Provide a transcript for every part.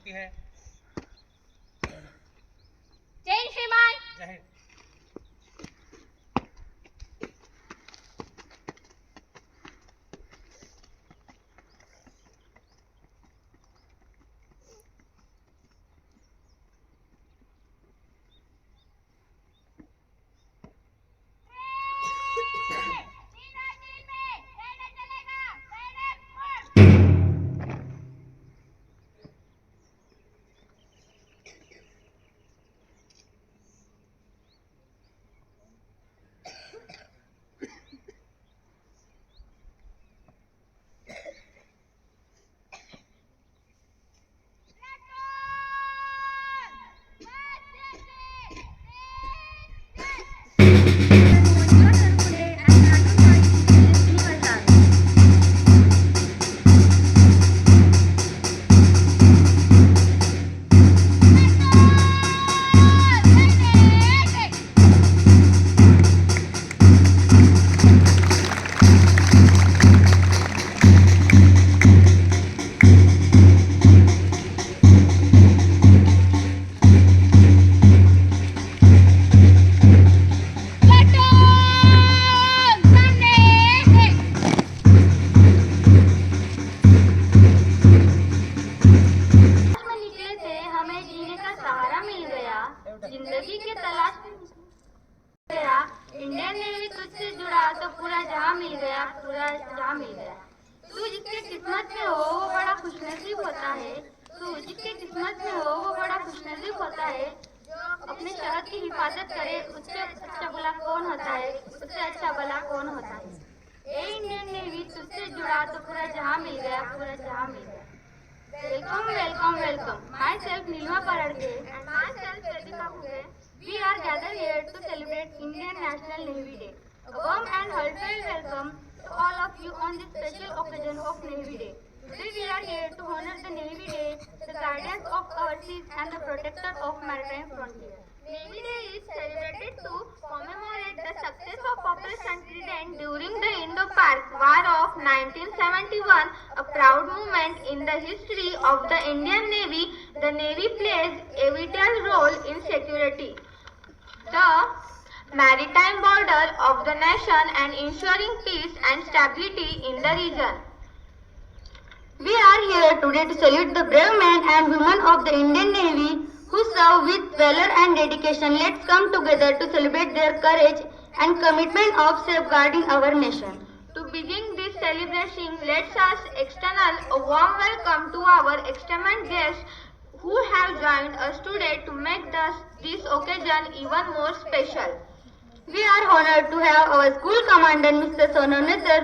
होती है। जय हिंद श्रीमान। जय हिंद। जिंदगी के तलाश में गया, इंडियन नेवी तुझसे जुड़ा तो पूरा जहां मिल गया, पूरा जहां मिल गया। तू जिसके किस्मत में हो वो बड़ा खुशनसीब होता है, तू जिसके किस्मत में हो वो बड़ा खुशनसीब होता है। जो अपने शहर की हिफाजत करे उससे अच्छा भला कौन होता है, उससे अच्छा भला कौन होता है। ए इंडियन नेवी तुझसे जुड़ा तो पूरा जहां मिल गया, पूरा जहां मिल गया। Welcome, welcome, welcome. Myself Nilma Paradke and myself Pratika Bhuge. We are gathered here to celebrate Indian National Navy Day. A warm and heartfelt welcome to all of you on this special occasion of Navy Day. Today we are here to honor the Navy Day, the guardians of our seas and the protector of maritime frontier. Navy Day is celebrated to commemorate the success of Operation Trident during the Indo-Pak War of 1971, a proud moment in the history of the Indian Navy. The Navy plays a vital role in security the maritime border of the nation and ensuring peace and stability in the region. We are here today to salute the brave men and women of the Indian Navy who serve with valor and dedication. Let's come together to celebrate their courage and commitment of safeguarding our nation. To begin this celebration, let us extend a warm welcome to our esteemed guests who have joined us today to make this occasion even more special. We are honored to have our school commandant, Mr. Sonone sir.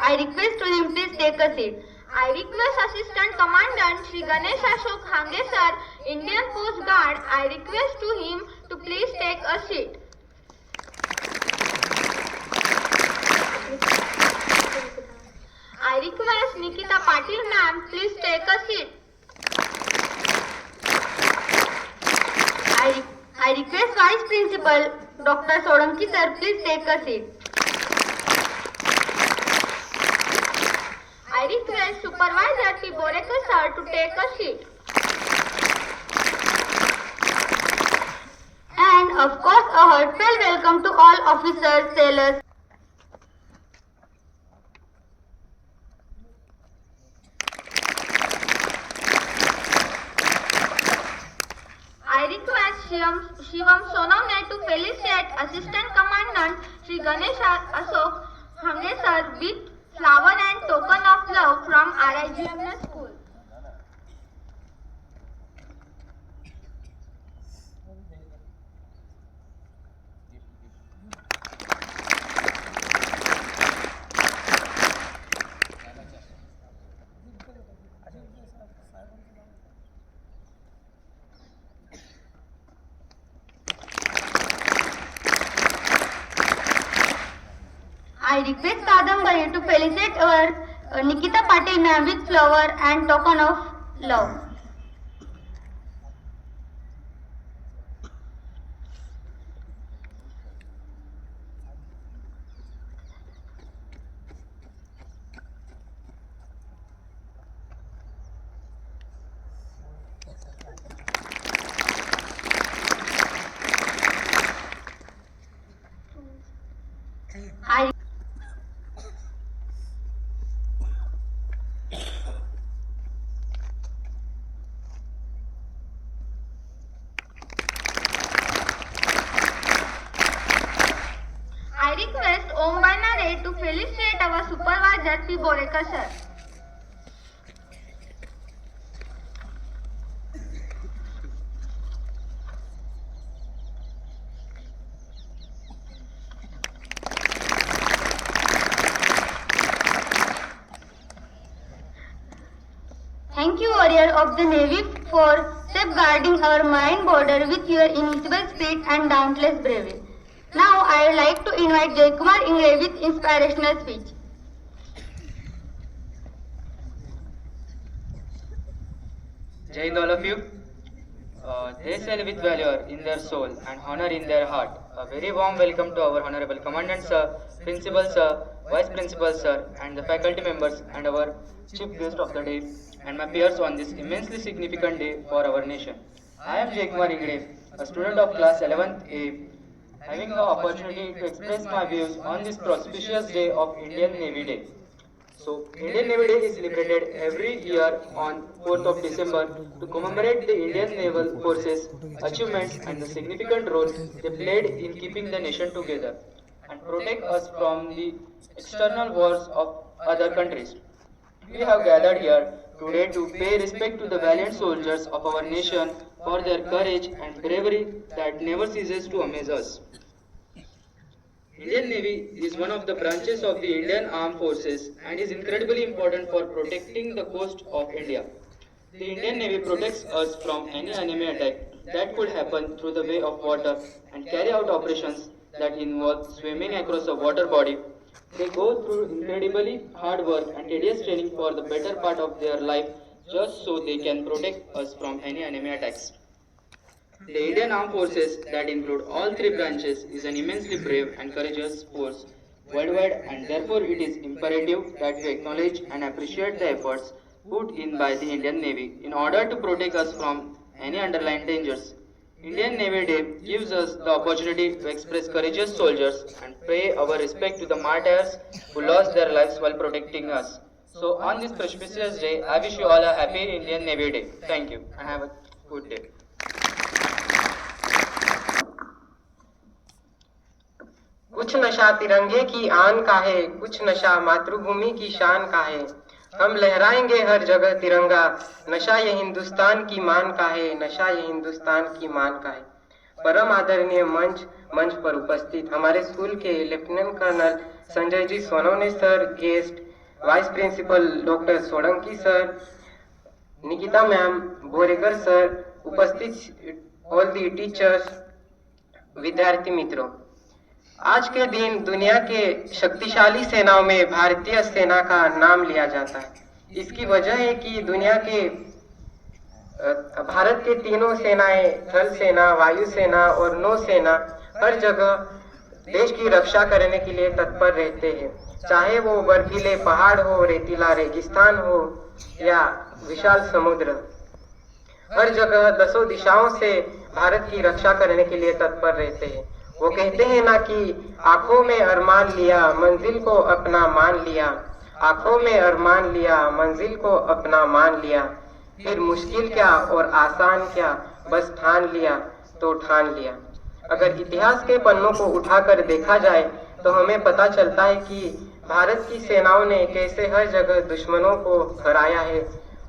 I request to him, please take a seat. I request Assistant Commandant Shri Ganesh Ashok Hange sir, Indian Coast Guard. I request to him to please take a seat. I request Nikita Patil ma'am, please take a seat. I request Vice Principal Dr. Solanki sir, please take a seat. I request Supervisor P. Borekar sir to take a seat. And of course a heartfelt welcome to all officers, sailors. I request Shivam Sonamne to felicitate Assistant Commandant Sri Ganesh Ashok Hange sir with flower and token of love from RIGMS school. I request Kadambari to felicitate our Nikita Patil ma'am with flower and token of love. Dr. P. Borekar sir. Thank you, warrior of the Navy, for safeguarding our marine border with your inimitable spirit and dauntless bravery. Now, I would like to invite Jay Kumar Ingre with inspirational speech. Jai Hind all of you. They sail with valor in their soul and honor in their heart. A very warm welcome to our Honorable Commandant Sir, Principal Sir, Vice Principal Sir, and the faculty members and our chief guest of the day and my peers on this immensely significant day for our nation. I am Jay Kumar Ingre, a student of class 11th A, having the opportunity to express my views on this auspicious day of Indian Navy Day. So, Indian Navy Day is celebrated every year on 4th of December to commemorate the Indian Naval Forces' achievements and the significant role they played in keeping the nation together and protect us from the external wars of other countries. We have gathered here today to pay respect to the valiant soldiers of our nation for their courage and bravery that never ceases to amaze us. Indian Navy is one of the branches of the Indian Armed Forces and is incredibly important for protecting the coast of India. The Indian Navy protects us from any enemy attack that could happen through the way of water and carry out operations that involve swimming across a water body. They go through incredibly hard work and tedious training for the better part of their life just so they can protect us from any enemy attacks. The Indian Armed Forces, that include all three branches, is an immensely brave and courageous force worldwide, and therefore it is imperative that we acknowledge and appreciate the efforts put in by the Indian Navy in order to protect us from any underlying dangers. Indian Navy Day gives us the opportunity to express courageous soldiers and pay our respect to the martyrs who lost their lives while protecting us. So on this auspicious day, I wish you all a happy Indian Navy Day. Thank you and have a good day. कुछ नशा तिरंगे की आन का है, कुछ नशा मातृभूमि की शान का है। हम लहराएंगे हर जगह तिरंगा, नशा ये हिंदुस्तान की मान का है, नशा ये हिंदुस्तान की मान का है। परम आदरणीय मंच पर उपस्थित हमारे स्कूल के lieutenant colonel Sanjay ji Sonawane sir, guest vice principal doctor Solanki sir, Nikita ma'am, Borekar sir, उपस्थित ऑल दी टीचर्स, विद्यार्थी मित्रों, आज के दिन दुनिया के शक्तिशाली सेनाओं में भारतीय सेना का नाम लिया जाता है। इसकी वजह है कि दुनिया के भारत के तीनों सेनाएं, थल सेना, वायु सेना और नौ सेना, हर जगह देश की रक्षा करने के लिए तत्पर रहते हैं। चाहे वो बर्फीले पहाड़ हो, रेतीला रेगिस्तान हो या विशाल समुद्र, हर जगह दसों दिशाओं से भारत की रक्षा करने के लिए तत्पर रहते हैं। वो कहते हैं ना कि आंखों में अरमान लिया, मंजिल को अपना मान लिया, आंखों में अरमान लिया, मंजिल को अपना मान लिया, फिर मुश्किल क्या और आसान क्या, बस ठान लिया तो ठान लिया। अगर इतिहास के पन्नों को उठाकर देखा जाए तो हमें पता चलता है कि भारत की सेनाओं ने कैसे हर जगह दुश्मनों को हराया है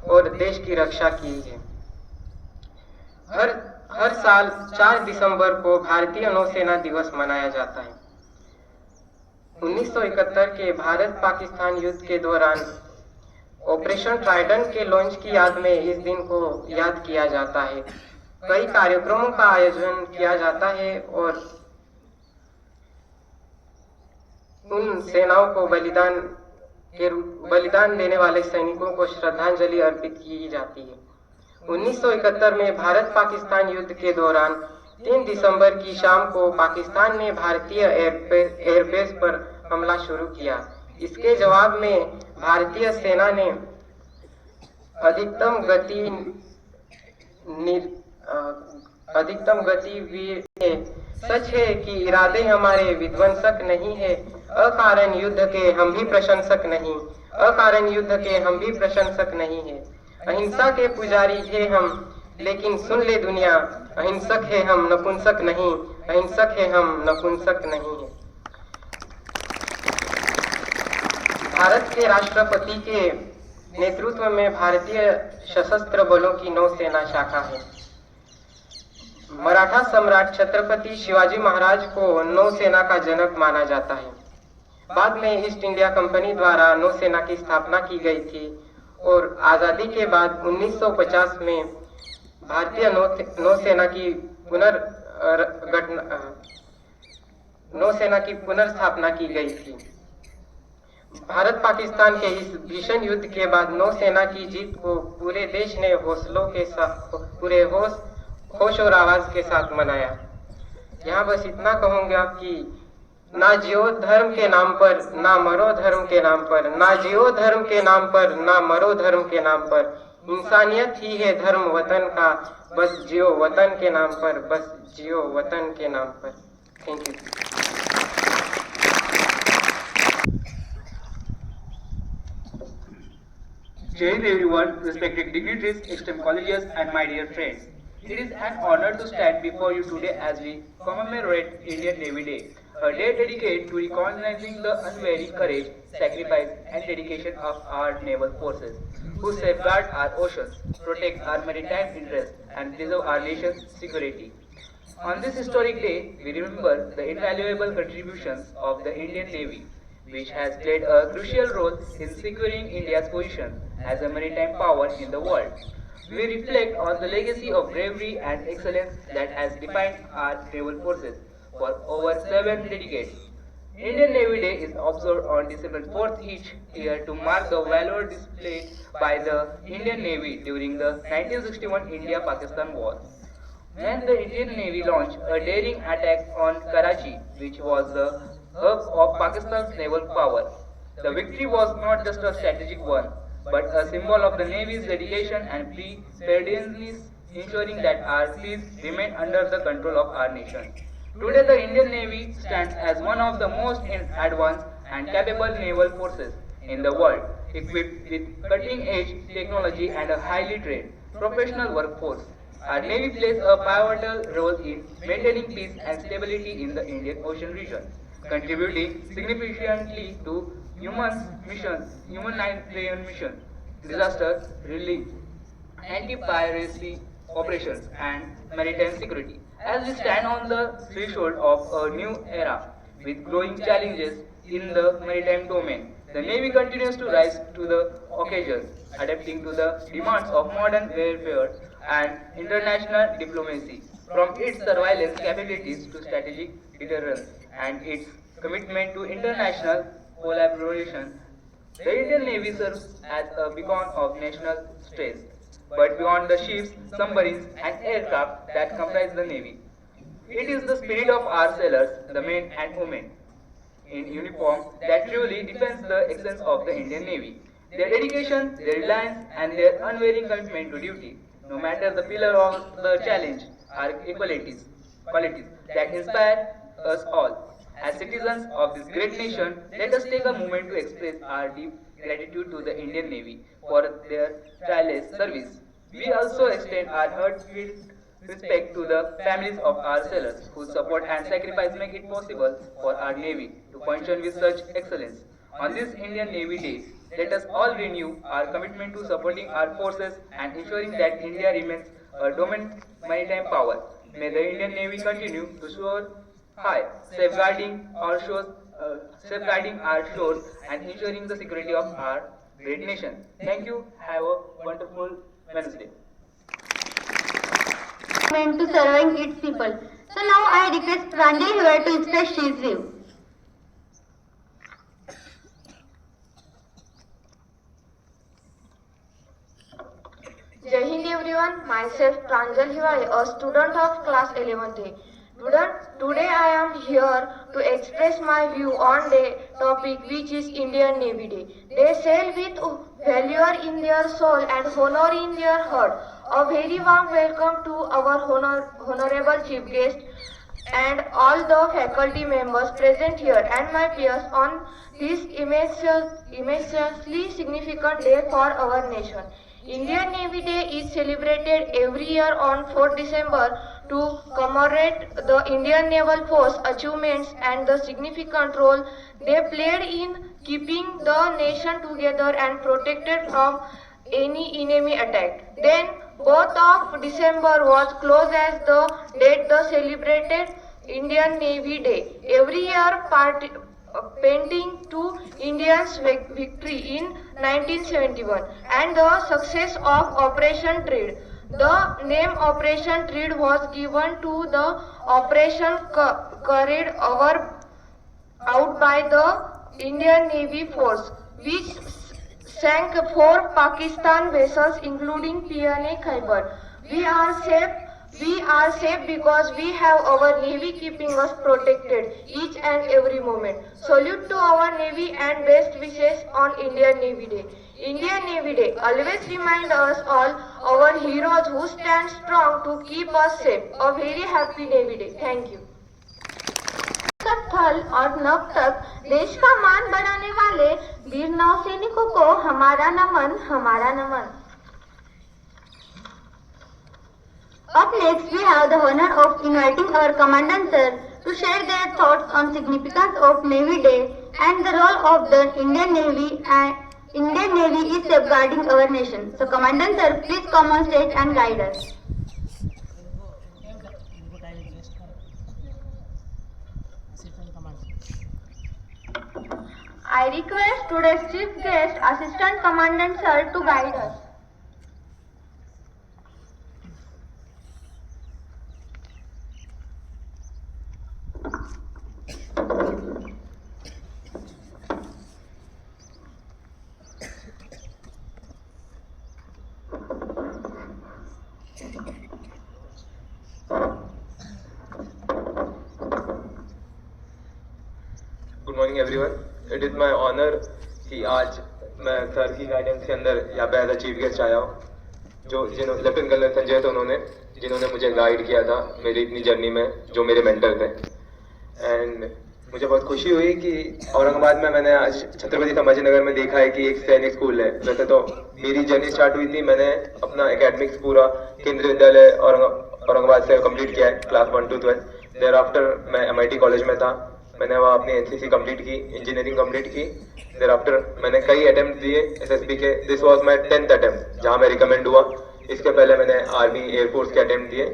और देश की रक्षा की है। हर साल 4 दिसंबर को भारतीय नौसेना दिवस मनाया जाता है। 1971 के भारत पाकिस्तान युद्ध के दौरान ऑपरेशन ट्राइडेंट के लॉन्च की याद में इस दिन को याद किया जाता है। कई कार्यक्रमों का आयोजन किया जाता है और उन सेनाओं को बलिदान देने वाले सैनिकों को श्रद्धांजलि अर्पित की जाती है। 1971 में भारत पाकिस्तान युद्ध के दौरान 3 दिसंबर की शाम को पाकिस्तान ने भारतीय एयरबेस पर हमला शुरू किया। इसके जवाब में भारतीय सेना ने अधिकतम गति सच है कि इरादे हमारे विध्वंसक नहीं है, अकारण युद्ध के हम भी प्रशंसक नहीं, अकारण युद्ध के हम भी प्रशंसक नहीं है। अहिंसा के पुजारी है हम, लेकिन सुन ले दुनिया, अहिंसक है हम नपुंसक नहीं, अहिंसक है हम नपुंसक नहीं है। भारत के राष्ट्रपति के नेतृत्व में भारतीय सशस्त्र बलों की नौसेना शाखा है। मराठा सम्राट छत्रपति शिवाजी महाराज को नौसेना का जनक माना जाता है। बाद में ईस्ट इंडिया कंपनी द्वारा नौसेना की स्थापना की गई थी और आजादी के बाद 1950 में भारतीय नौसेना की पुनर्स्थापना की गई थी। भारत पाकिस्तान के इस भीषण युद्ध के बाद नौसेना की जीत को पूरे देश ने पूरे होश और आवाज के साथ मनाया। यहाँ बस इतना कहूंगा कि ना जियो धर्म के नाम पर, ना मरो धर्म के नाम पर, ना जियो धर्म के नाम पर, ना मरो धर्म के नाम पर। इंसानियत ही है धर्म वतन का, बस जियो वतन के नाम पर, बस जियो वतन के नाम पर। Thank you. Jai Hind everyone, respected dignitaries, esteemed colleagues and my dear friends. It is an honor to stand before you today as we commemorate Indian Navy Day, a day dedicated to recognizing the unwavering courage, sacrifice and dedication of our naval forces, who safeguard our oceans, protect our maritime interests and preserve our nation's security. On this historic day, we remember the invaluable contributions of the Indian Navy, which has played a crucial role in securing India's position as a maritime power in the world. We reflect on the legacy of bravery and excellence that has defined our naval forces for over 7 decades. Indian Navy Day is observed on December 4th each year to mark the valor displayed by the Indian Navy during the 1961 India-Pakistan War, when the Indian Navy launched a daring attack on Karachi, which was the hub of Pakistan's naval power. The victory was not just a strategic one, but a symbol of the Navy's dedication and preparedness, ensuring that our seas remain under the control of our nation. Today, the Indian Navy stands as one of the most advanced and capable naval forces in the world, equipped with cutting-edge technology and a highly trained professional workforce. Our Navy plays a pivotal role in maintaining peace and stability in the Indian Ocean region, contributing significantly to humanitarian missions, disaster relief, anti-piracy operations, and maritime security. As we stand on the threshold of a new era with growing challenges in the maritime domain, the Navy continues to rise to the occasion, adapting to the demands of modern warfare and international diplomacy. From its surveillance capabilities to strategic deterrence and its commitment to international collaboration, the Indian Navy serves as a beacon of national strength. But beyond the ships, submarines, and aircraft that comprise the Navy, it is the spirit of our sailors, the men and women in uniform, that truly defends the excellence of the Indian Navy. Their dedication, their reliance, and their unwavering commitment to duty, no matter the pillar of the challenge, are qualities that inspire us all. As citizens of this great nation, let us take a moment to express our deep gratitude to the Indian Navy for their tireless service. We also extend our heartfelt respect to the families of our sailors whose support and sacrifice make it possible for our Navy to function with such excellence. On this Indian Navy Day, let us all renew our commitment to supporting our forces and ensuring that India remains a dominant maritime power. May the Indian Navy continue to soar high, safeguarding our shores and ensuring the security of our great nation. Thank you. Have a wonderful Wednesday. To serving its people. So now I request Pranjal here to express his view. Jai Hind everyone, myself Pranjal Hiwale, a student of class 11th. Today I am here to express my view on the topic which is Indian Navy Day. They sail with valor in their soul and honor in their heart. A very warm welcome to our honorable chief guest and all the faculty members present here and my peers on this immensely significant day for our nation. Indian Navy Day is celebrated every year on 4th December to commemorate the Indian Naval Force achievements and the significant role they played in keeping the nation together and protected from any enemy attack. Then, both of December was close as the date the celebrated Indian Navy Day. Every year, painting to Indians' victory in 1971 and the success of Operation Trade. The name Operation Trade was given to the operation carried out by the Indian Navy force, which sank 4 Pakistan vessels including PNA Khyber. We are safe because we have our Navy keeping us protected each and every moment. Salute to our Navy and best wishes on Indian Navy Day. Indian Navy Day always remind us all our heroes who stand strong to keep us safe. A very happy Navy Day. Thank you. का थल और नभ तक देश का मान बढ़ाने वाले वीर नौसैनिकों को हमारा नमन, हमारा नमन. Up next, we have the honor of inviting our Commandant Sir to share their thoughts on significance of Navy Day and the role of the Indian Navy and Indian Navy is safeguarding our nation. So, Commandant Sir, please come on stage and guide us. I request today's Chief Guest, Assistant Commandant Sir, to guide us. Good morning everyone. It is my honour कि आज मैं sir की guidance के अंदर यहाँ पे as a chief guest आया हूँ. जिन्होंने लेफ्टिनेंट कर्नल संजय थे, जिन्होंने मुझे गाइड किया था मेरी इतनी जर्नी में, जो मेरे मेंटर थे. एंड मुझे बहुत खुशी हुई कि औरंगाबाद में मैंने आज छत्रपति संभाजी नगर में देखा है कि एक सैनिक स्कूल है. वैसे तो मेरी जर्नी स्टार्ट हुई थी, मैंने अपना एकेडमिक्स पूरा केंद्रीय विद्यालय औरंगाबाद से कंप्लीट किया है, क्लास 1 to 12. देयर आफ्टर मैं MIT कॉलेज में था, मैंने वहाँ अपनी NCC कंप्लीट की, इंजीनियरिंग कंप्लीट की. देयर आफ्टर मैंने कई अटेम्प्ट दिए SSB के. This was my 10th attempt जहाँ मैं रिकमेंड हुआ. इसके पहले मैंने आर्मी एयरफोर्स के अटेम्प्ट दिए.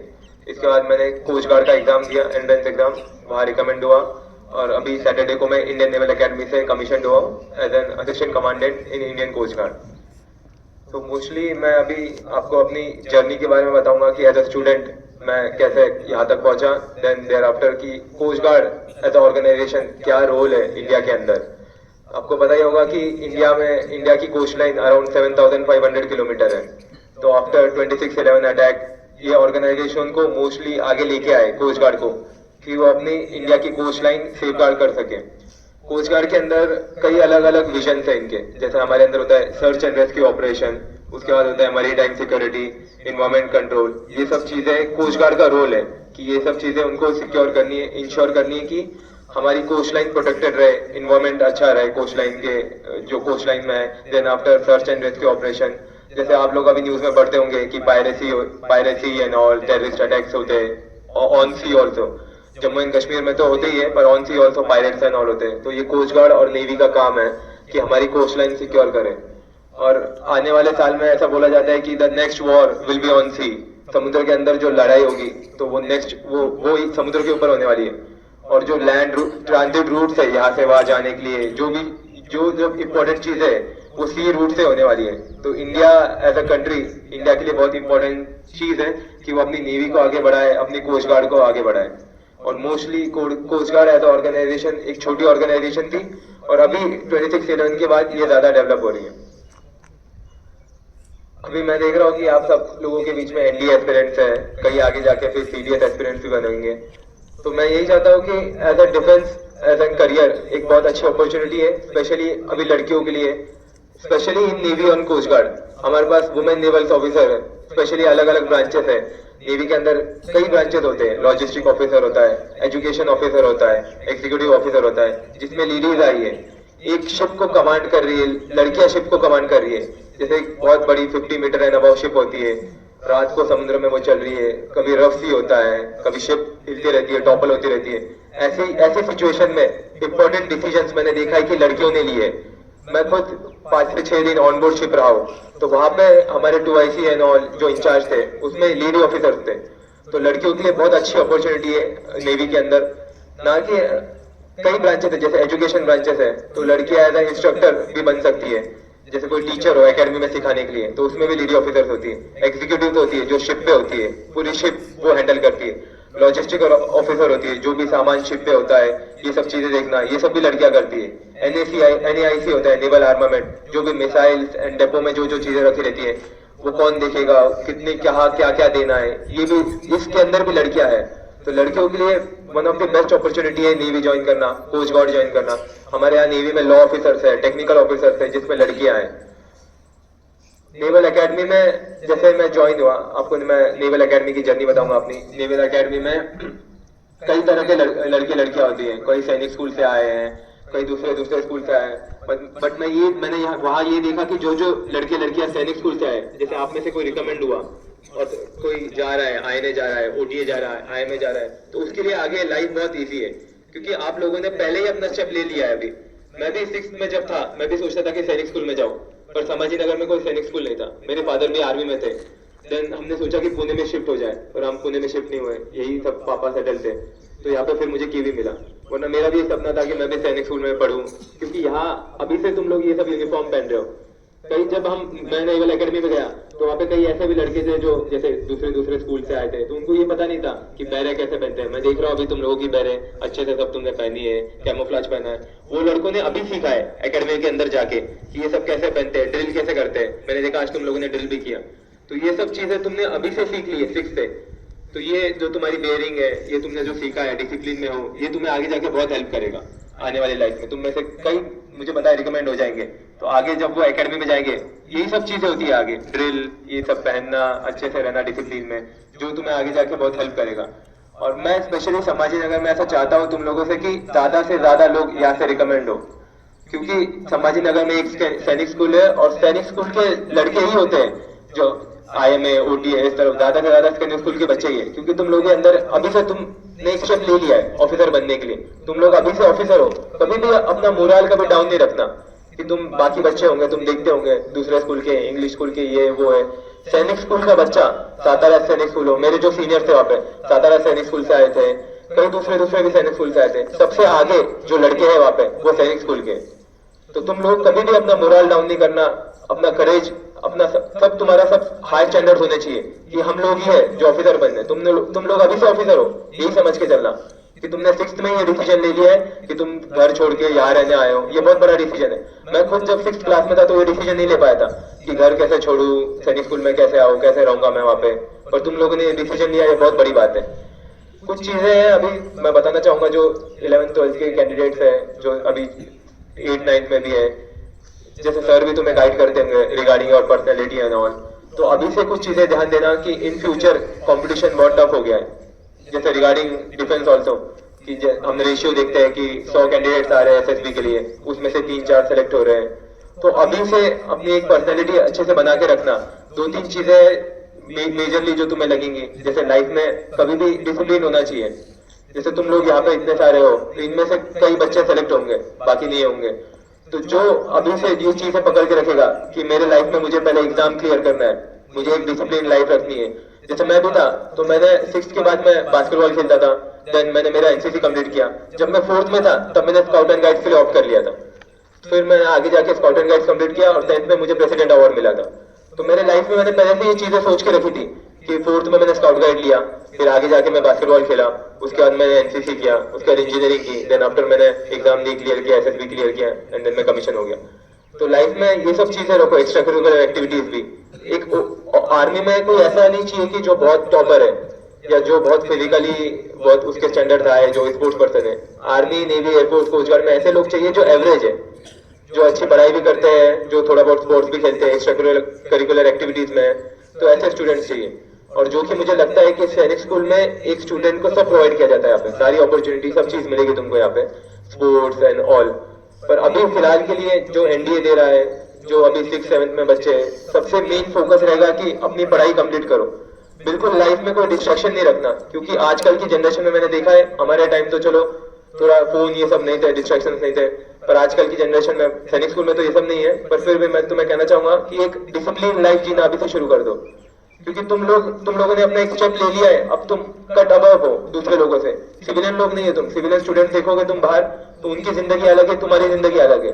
इसके बाद मैंने कोस्ट गार्ड का एग्जाम दिया, एंट्रेंस एग्जाम, वहाँ रिकमेंड हुआ. और अभी सैटरडे को मैं इंडियन नेवल अकेडमी से कमीशन हुआ हूँ as an assistant commandant in Indian Coast Guard. तो मोस्टली मैं अभी आपको अपनी जर्नी के बारे में बताऊंगा कि एज अ स्टूडेंट मैं कैसे यहाँ तक पहुंचा. देन देयर आफ्टर की coast guard as a organisation क्या रोल है इंडिया के अंदर. आपको पता ही होगा कि इंडिया की कोस्ट लाइन अराउंड 7,500 किलोमीटर है. तो आफ्टर 26/11 अटैक ये ऑर्गेनाइजेशन को मोस्टली आगे लेके आए कोस्ट गार्ड को कि वो अपनी इंडिया की कोस्ट लाइन सेफ गार्ड कर सके. कोस्ट गार्ड के अंदर कई अलग अलग विजन है इनके. जैसे हमारे अंदर होता है सर्च एंड रेस्क्यू ऑपरेशन, उसके बाद होता है मैरीटाइम सिक्योरिटी, इन्वायरमेंट कंट्रोल. ये सब चीजें कोस्ट गार्ड का रोल है कि ये सब चीजें उनको सिक्योर करनी है, इंश्योर करनी है कि हमारी कोस्ट लाइन प्रोटेक्टेड रहे, इन्वायरमेंट अच्छा रहे कोस्ट लाइन के, जो कोस्ट लाइन में है. Then after search and rescue operation, जैसे आप लोग अभी न्यूज में पढ़ते होंगे कि piracy and all terrorist attacks होते हैं on sea also. Jammu and Kashmir में तो होते ही है, पर on sea also pirates and all होते हैं. तो ये कोस्ट गार्ड और नेवी का काम है कि हमारी कोस्ट लाइन सिक्योर करें. और आने वाले साल में ऐसा बोला जाता है कि the next war will be on sea. समुद्र के अंदर जो लड़ाई होगी तो वो नेक्स्ट वो समुद्र के ऊपर होने वाली है. और जो लैंड ट्रांजिट रूट्स है यहाँ से वहां जाने के लिए, जो इम्पोर्टेंट चीज है वो सी रूट से होने वाली है. तो India as a country, India के लिए बहुत इंपॉर्टेंट चीज है कि वो अपनी नेवी को आगे बढ़ाए, अपनी कोस्ट गार्ड को आगे बढ़ाए. और mostly coast guard as a organisation एक छोटी ऑर्गेनाइजेशन थी और अभी 26/11 के बाद ये ज्यादा डेवलप हो रही है. अभी मैं देख रहा हूँ कि आप सब लोगों के बीच में NDA एस्पिरेंट्स है, कहीं आगे जाके फिर CDS एस्पिरेंट्स भी बनेंगे. तो मैं यही चाहता हूँ कि as a defence as an career एक बहुत अच्छी अपॉर्चुनिटी है, स्पेशली अभी लड़कियों के लिए, स्पेशली इन नेवी और कोस्ट गार्ड. हमारे पास वुमेन नेवल ऑफिसर है, स्पेशली अलग अलग ब्रांचेस है. नेवी के अंदर कई ब्रांचेस होते हैं. लॉजिस्टिक ऑफिसर होता है, एजुकेशन ऑफिसर होता है, एग्जीक्यूटिव ऑफिसर होता है, जिसमें लेडीज आई है. एक शिप को कमांड कर रही है, लड़कियां शिप को कमांड कर रही है. जैसे एक बहुत बड़ी 50 मीटर एंड अबव शिप होती है, रात को समुद्र में वो चल रही है. कभी रफ सी होता है, कभी शिप हिलती रहती है, टॉपल होती रहती है. ऐसी सिचुएशन में इम्पोर्टेंट डिसीजंस मैंने देखा है कि लड़कियों ने लिए। मैं खुद 5 से 6 दिन ऑन बोर्ड शिप रहा हूँ, तो वहाँ पे हमारे 2IC एंड ऑल जो इंचार्ज थे उसमें लेडी ऑफिसर्स थे। तो लड़कियों के लिए बहुत अच्छी अपॉर्चुनिटी है नेवी के अंदर। ना कि कई ब्रांचेस है, जैसे एजुकेशन ब्रांचेस है, तो लड़कियां एज इंस्ट्रक्टर भी बन सकती है। जैसे कोई टीचर हो एकेडमी में सिखाने के लिए, तो उसमें भी लेडी ऑफिसर्स होती है। एग्जीक्यूटिव होती है जो शिप पे होती है, पूरी शिप वो हैंडल करती है। लॉजिस्टिक ऑफिसर होती है जो भी सामान शिप पे होता है, ये सब चीजें देखना, ये सब भी लड़कियां करती है। NAIC होता है नेवल आर्मामेंट, जो भी मिसाइल्स एंड डेपो में जो जो चीजें रखी रहती है वो कौन देखेगा, कितने क्या क्या देना है, ये भी इसके अंदर भी लड़कियां है। तो लड़कियों के लिए one of the best opportunity है नेवी ज्वाइन करना, कोस्ट गार्ड ज्वाइन करना। हमारे यहाँ नेवी में लॉ ऑफिसर्स है, टेक्निकल ऑफिसर्स है, जिसमें लड़कियां हैं। नेवल एकेडमी में जैसे मैं ज्वाइन हुआ, आपको मैं नेवल एकेडमी की जर्नी बताऊंगा अपनी। नेवल एकेडमी में कई तरह के लड़के लड़कियां होती हैं। कोई सैनिक स्कूल से आए हैं, कई दूसरे स्कूल से आए हैं। बट मैंने यहाँ वहाँ ये देखा कि जो लड़के लड़कियां सैनिक स्कूल से आए, जैसे आप में से कोई रिकमेंड हुआ और कोई जा रहा है, INA जा रहा है, OTA जा रहा है, IMA जा रहा है, तो उसके लिए आगे लाइफ बहुत ईजी है, क्योंकि आप लोगों ने पहले ही अपना स्टेप ले लिया है। अभी मैं भी 6th में जब था, मैं भी सोचता था कि सैनिक स्कूल में जाऊँ, पर संभाजी नगर में कोई सैनिक स्कूल नहीं था। मेरे फादर भी आर्मी में थे। देन हमने सोचा कि पुणे में शिफ्ट हो जाए, और हम पुणे में शिफ्ट नहीं हुए, यही सब पापा सेटल थे। तो यहाँ पे फिर मुझे कीवी मिला, वरना मेरा भी सपना था कि मैं भी सैनिक स्कूल में पढ़ूं, क्योंकि यहाँ अभी से तुम लोग ये सब यूनिफॉर्म पहन रहे हो। कई जब मैं नेवल एकेडमी में गया, तो वहाँ पे कई ऐसे भी लड़के थे जो जैसे दूसरे स्कूल से आए थे, तो उनको ये पता नहीं था कि बैरे कैसे पहनते हैं। मैं देख रहा हूँ अभी तुम लोगों की बैरे अच्छे से सब तुमने पहनी है, कैमोफ्लेज पहना है। वो लड़कों ने अभी सीखा है एकेडमी के अंदर जाके कि ये सब कैसे पहनते हैं, ड्रिल कैसे करते हैं। मैंने देखा आज तुम लोगों ने ड्रिल भी किया, तो ये सब चीजें तुमने अभी से सीख ली है 6th से। तो ये जो तुम्हारी बेयरिंग है, ये तुमने जो सीखा है, डिसिप्लिन में हो, ये तुम्हें आगे जाके बहुत हेल्प करेगा आने वाली लाइफ में। तुम में से कई मुझे पता है रिकमेंड हो जाएंगे, तो आगे जब वो एकेडमी में जाएंगे, यही सब चीजें होती है आगे, ड्रिल, ये सब पहनना, अच्छे से रहना डिसिप्लिन में, जो तुम्हें आगे जाके बहुत हेल्प करेगा। और मैं स्पेशली संभाजी नगर में ऐसा चाहता हूँ तुम लोगों से कि ज्यादा से ज्यादा लोग यहाँ से रिकमेंड हो, क्योंकि संभाजी नगर में एक सैनिक स्कूल है, और सैनिक स्कूल के लड़के ही होते हैं जो IMA, OTA, इस तरफ ज्यादा से ज्यादा सैनिक स्कूल के बच्चे ही है। क्योंकि तुम लोगों के अंदर अभी से तुमने एक स्टेप ले लिया है ऑफिसर बनने के लिए, तुम लोग अभी से ऑफिसर हो। कभी भी अपना मोरल कभी डाउन नहीं रखना कि तुम, बाकी बच्चे होंगे, तुम देखते होंगे दूसरे स्कूल के, इंग्लिश स्कूल के, ये वो है। सैनिक स्कूल का बच्चा, सातारा सैनिक स्कूल हो, मेरे जो सीनियर थे वहाँ पे सातारा सैनिक स्कूल से आए थे, कई दूसरे भी सैनिक स्कूल से आए थे। सबसे आगे जो लड़के हैं वहाँ पे वो सैनिक स्कूल के। तो तुम लोग कभी भी अपना मोरल डाउन नहीं करना, अपना करेज, अपना सब तुम्हारा सब हाई स्टैंडर्ड होने चाहिए कि हम लोग ही है जो ऑफिसर बनने। तुम लोग अभी से ऑफिसर हो, यही समझ के चलना कि तुमने 6th में ये डिसीजन ले लिया है कि तुम घर छोड़ के यहाँ रहने आए हो। ये बहुत बड़ा डिसीजन है। मैं खुद जब 6th क्लास में था तो ये डिसीजन नहीं ले पाया था कि घर कैसे छोड़ू, सैनिक स्कूल में कैसे आऊँ, कैसे रहूंगा मैं वहाँ पे। पर तुम लोगों ने डिसीजन लिया, ये बहुत बड़ी बात है। कुछ चीजें हैं अभी मैं बताना चाहूंगा जो 11th 12th के कैंडिडेट्स है, जो अभी 8th 9th में भी है, जैसे सर भी तुम्हें गाइड करते होंगे regarding your personality and all. तो अभी से कुछ चीजें ध्यान देना कि इन फ्यूचर कंपटीशन बहुत टफ हो गया है। जैसे रिगार्डिंग डिफेंस ऑल्सो, कि हम रेशियो देखते हैं कि 100 कैंडिडेट्स आ रहे हैं SSB के लिए, उसमें से 3-4 सेलेक्ट हो रहे हैं। तो अभी से अपनी एक पर्सनैलिटी अच्छे से बना के रखना। 2-3 चीजें मेजरली जो तुम्हें लगेंगी, जैसे लाइफ में कभी भी डिसिप्लिन होना चाहिए। जैसे तुम लोग यहाँ पे इतने सारे हो, तो इनमें से कई बच्चे सेलेक्ट होंगे, बाकी नहीं होंगे। तो जो अभी से ये चीजें पकड़ के रखेगा कि मेरे लाइफ में मुझे पहले एग्जाम क्लियर करना है, मुझे एक डिसिप्लिन लाइफ रखनी है। जैसे मैं भी था, तो मैंने 6th के बाद मैं बास्केटबॉल खेलता था, देन मैंने मेरा NCC कंप्लीट किया। जब मैं 4th में था तब मैंने स्काउट एंड गाइड्स के लिए ऑप्ट कर लिया था। फिर मैंने आगे जाके स्काउट एंड गाइड्स कंप्लीट किया, और 10th में मुझे प्रेसिडेंट अवार्ड मिला था। तो मेरे लाइफ में मैंने पहले से ये चीजें सोच के रखी थी कि 4th में मैंने स्काउट गाइड लिया, फिर आगे जाके मैं बास्केटबॉल खेला, उसके बाद मैंने NCC किया, उसके बाद इंजीनियरिंग की, देन आफ्टर मैंने एग्जाम नहीं क्लियर किया, SSB क्लियर किया, एंड देन मैं कमीशन हो गया। तो लाइफ में ये सब चीजें रखो, एक्स्ट्रा करिकुलर एक्टिविटीज भी। एक आर्मी में कोई ऐसा नहीं चाहिए कि जो बहुत टॉपर है या जो बहुत फिजिकली बहुत उसके स्टैंडर्ड है, जो स्पोर्ट्स पर्सन है। Army, navy, air force, coast guard में ऐसे लोग चाहिए जो एवरेज है, जो अच्छी पढ़ाई भी करते हैं, जो थोड़ा बहुत स्पोर्ट्स भी खेलते हैं, एक्स्ट्रा करिकुलर एक्टिविटीज में। तो ऐसे स्टूडेंट्स चाहिए। और जो कि मुझे लगता है कि सैनिक स्कूल में एक स्टूडेंट को सब प्रोवाइड किया जाता है, यहाँ पे सारी अपॉर्चुनिटी, सब चीज मिलेगी तुमको यहाँ पे, स्पोर्ट्स एंड ऑल। पर अभी फिलहाल के लिए जो NDA दे रहा है, जो अभी 6th 7th में बच्चे हैं, सबसे मेन फोकस रहेगा कि अपनी पढ़ाई कंप्लीट करो। बिल्कुल लाइफ में कोई डिस्ट्रैक्शन नहीं रखना, क्योंकि आजकल की जनरेशन में मैंने देखा है, हमारे टाइम तो चलो थोड़ा फोन ये सब नहीं थे, डिस्ट्रैक्शंस नहीं थे। पर आजकल की जनरेशन में सैनिक स्कूल में तो ये सब नहीं है, पर फिर भी मैं तुम्हें कहना चाहूंगा कि एक डिसिप्लिन लाइफ जीना अभी से शुरू कर दो, क्योंकि तुम लोगों ने अपना एक स्टेप ले लिया है, अब तुम कट अबव हो दूसरे लोगों से। सिविलियन लोग नहीं है तुम, सिविलियन स्टूडेंट देखोगे तुम बाहर तो उनकी जिंदगी अलग है, तुम्हारी जिंदगी अलग है।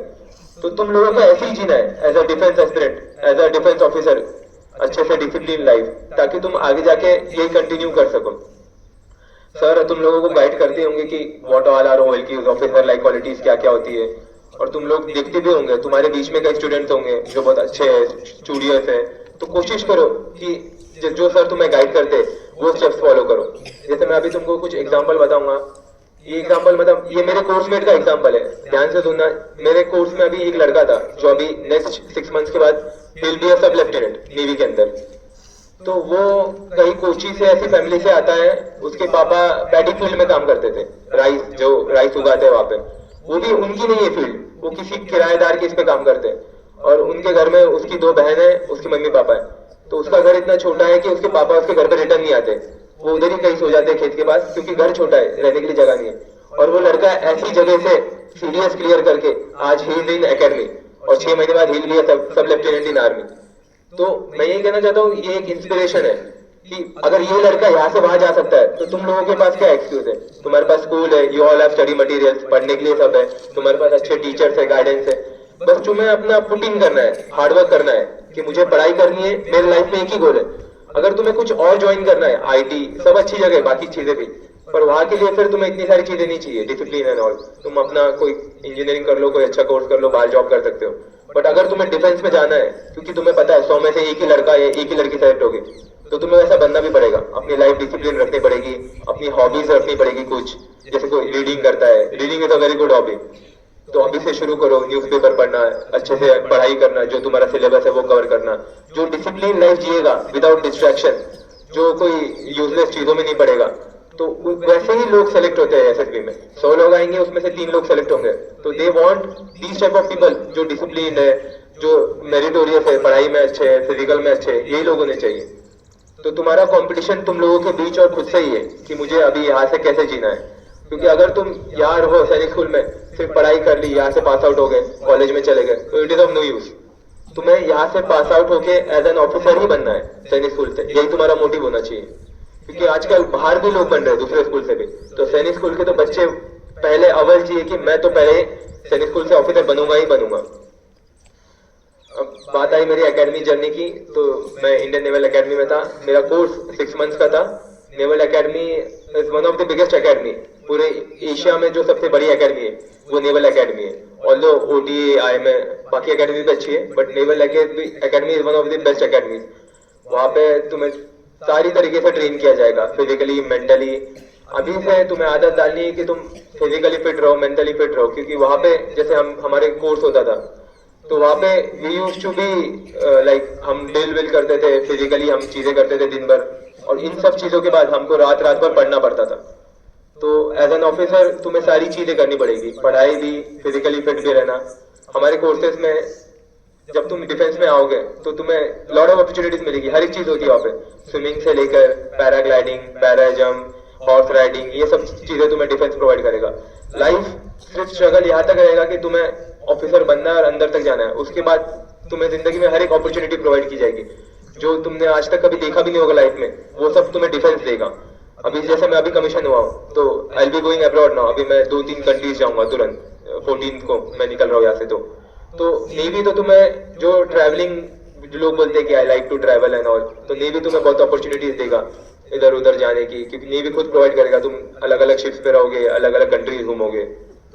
तो तुम लोगों को ऐसे ही जीना है as a defence aspirant, as a defence officer, अच्छे से डिसिप्लिन लाइफ, ताकि तुम आगे जाके यही कंटिन्यू कर सको। सर तुम लोगों को गाइड करते होंगे कि what all are OLQs, officer like qualities क्या क्या होती है, और तुम लोग देखते भी होंगे, तुम्हारे बीच में कई स्टूडेंट्स होंगे जो बहुत अच्छे हैं, स्टूडियस है। तो कोशिश करो कि जो सर तुम्हें गाइड करते वो स्टेप्स फॉलो करो। जैसे मैं अभी तुमको कुछ एग्जांपल बताऊंगा। ये एग्जांपल मतलब ये मेरे कोर्समेट का एग्जांपल है, ध्यान से सुनना। मेरे कोर्स में अभी एक लड़का था जो अभी नेक्स्ट 6 मंथ्स के बाद विल बी अ सब लेफ्टिनेंट नेवी के अंदर। तो वो कहीं कोची से ऐसी फैमिली से आता है, उसके पापा पैडी फील्ड में काम करते थे, राइस उगाते हैं वहां पे। वो भी उनकी नहीं है फील्ड, वो किसी किराएदार के इस पे काम करते हैं, और उनके घर में उसकी 2 बहन है, उसके मम्मी पापा है। तो उसका घर इतना छोटा है कि उसके पापा उसके घर पे रिटर्न नहीं आते, वो उधर ही कहीं सो जाते हैं खेत के पास, क्योंकि घर छोटा है, रहने के लिए जगह नहीं है। और वो लड़का ऐसी जगह से सीडीएस क्लियर करके आज ही इज इन एकेडमी, और 6 महीने बाद ही लिया सब लेफ्टिनेंट इन आर्मी। तो मैं यही कहना चाहता हूँ, ये एक इंस्पिरेशन है कि अगर ये लड़का यहाँ से वहां जा सकता है तो तुम लोगों के पास क्या एक्सक्यूज है। तुम्हारे पास स्कूल है, you all have study materials, पढ़ने के लिए सब है, तुम्हारे पास अच्छे टीचर्स है, गाइडेंस है। बस तुम्हें अपना पुट इन करना है, हार्डवर्क करना है कि मुझे पढ़ाई करनी है, मेरे लाइफ में एक ही गोल है। अगर तुम्हें कुछ और ज्वाइन करना है, IT सब अच्छी जगह है, बाकी चीजें भी, पर वहां के लिए फिर तुम्हें इतनी सारी चीजें नहीं चाहिए, डिसिप्लिन एंड ऑल। तुम अपना कोई इंजीनियरिंग कर लो, कोई अच्छा कोर्स कर लो, बाहर जॉब कर सकते हो। बट अगर तुम्हें डिफेंस में जाना है, क्योंकि तुम्हें पता है 100 में से एक ही लड़का या एक ही लड़की सेलेक्ट होगी, तो तुम्हें वैसा बनना भी पड़ेगा। अपनी लाइफ डिसिप्लिन रखनी पड़ेगी, अपनी हॉबीज रखनी पड़ेगी कुछ, जैसे कोई रीडिंग करता है, reading is a very good hobby, तो अभी से शुरू करो। न्यूज़पेपर पढ़ना, अच्छे से पढ़ाई करना, जो तुम्हारा सिलेबस है वो कवर करना। जो डिसिप्लिन लाइफ जिएगा विदाउट डिस्ट्रैक्शन, जो कोई यूजलेस चीजों में नहीं पड़ेगा, तो वैसे ही लोग सेलेक्ट होते हैं SSB में। 100 लोग आएंगे, उसमें से 3 लोग सेलेक्ट होंगे। तो they want these type of people जो डिसिप्लिन है, जो मेरिटोरियस है, पढ़ाई में अच्छे है, फिजिकल में अच्छे है, यही लोग होने चाहिए। तो तुम्हारा कंपटीशन तुम लोगों के बीच और खुद से ही है कि मुझे अभी यहाँ से कैसे जीना है। क्योंकि अगर तुम यार हो सैनिक स्कूल में, सिर्फ पढ़ाई कर ली, यहाँ से पास आउट हो गए, कॉलेज में चले गए, तो it is of no use. तुम्हें यहाँ से पास आउट होके एज एन ऑफिसर ही बनना है सैनिक स्कूल से, यही तुम्हारा मोटिव होना चाहिए। क्योंकि आजकल बाहर भी लोग बन रहे हैं दूसरे स्कूल से भी, तो सैनिक स्कूल के तो बच्चे पहले अव्वल चाहिए कि मैं तो पहले सैनिक स्कूल से ऑफिसर बनूंगा ही बनूंगा। अब बात आई मेरी एकेडमी जर्नी की, तो मैं इंडियन नेवल एकेडमी में था। मेरा कोर्स 6 मंथ्स का था। Naval academy is one of the biggest academy, पूरे एशिया में जो सबसे बड़ी एकेडमी है वो नेवल एकेडमी है। ऑल्दो OTA IMA बाकी एकेडमी भी अच्छी है, but naval academy is one of the best academies. वहाँ पे तुम्हें सारी तरीके से ट्रेन किया जाएगा, फिजिकली, मेंटली। अभी से तुम्हें आदत डालनी है कि तुम फिजिकली फिट रहो, मेंटली फिट रहो, क्योंकि वहाँ पे जैसे हमारे कोर्स होता था, तो वहाँ पे we used to be like हम ड्रिल विल करते थे, फिजिकली हम चीजें करते थे दिन भर, और इन सब चीजों के बाद हमको रात भर पढ़ना पड़ता था। तो एज एन ऑफिसर तुम्हें सारी चीजें करनी पड़ेगी, पढ़ाई भी, फिजिकली फिट भी रहना। हमारे कोर्सेज में जब तुम डिफेंस में आओगे तो तुम्हें लॉट ऑफ अपॉर्चुनिटीज मिलेगी, हर एक चीज होती है वहाँ पे, स्विमिंग से लेकर paragliding, para jump, horse riding, ये सब चीजें तुम्हें डिफेंस प्रोवाइड करेगा। लाइफ सिर्फ स्ट्रगल यहाँ तक रहेगा कि तुम्हें ऑफिसर बनना है और अंदर तक जाना है, उसके बाद तुम्हें जिंदगी में हर एक अपॉर्चुनिटी प्रोवाइड की जाएगी जो तुमने आज तक कभी देखा भी नहीं होगा लाइफ में, वो सब तुम्हें डिफेंस देगा। अभी जैसे मैं अभी कमीशन हुआ हूँ, तो I will be going abroad now, अभी मैं 2-3 कंट्रीज जाऊंगा तुरंत, 14 को मैं निकल रहा हूँ यहाँ से। तो नेवी तो तुम्हें जो ट्रैवलिंग लोग बोलते हैं कि I like to travel and all, तो नेवी तुम्हें बहुत अपॉर्चुनिटीज देगा इधर उधर जाने की, क्योंकि नेवी खुद प्रोवाइड करेगा। तुम अलग अलग शिप्स पे रहोगे, अलग अलग कंट्रीज घूमोगे।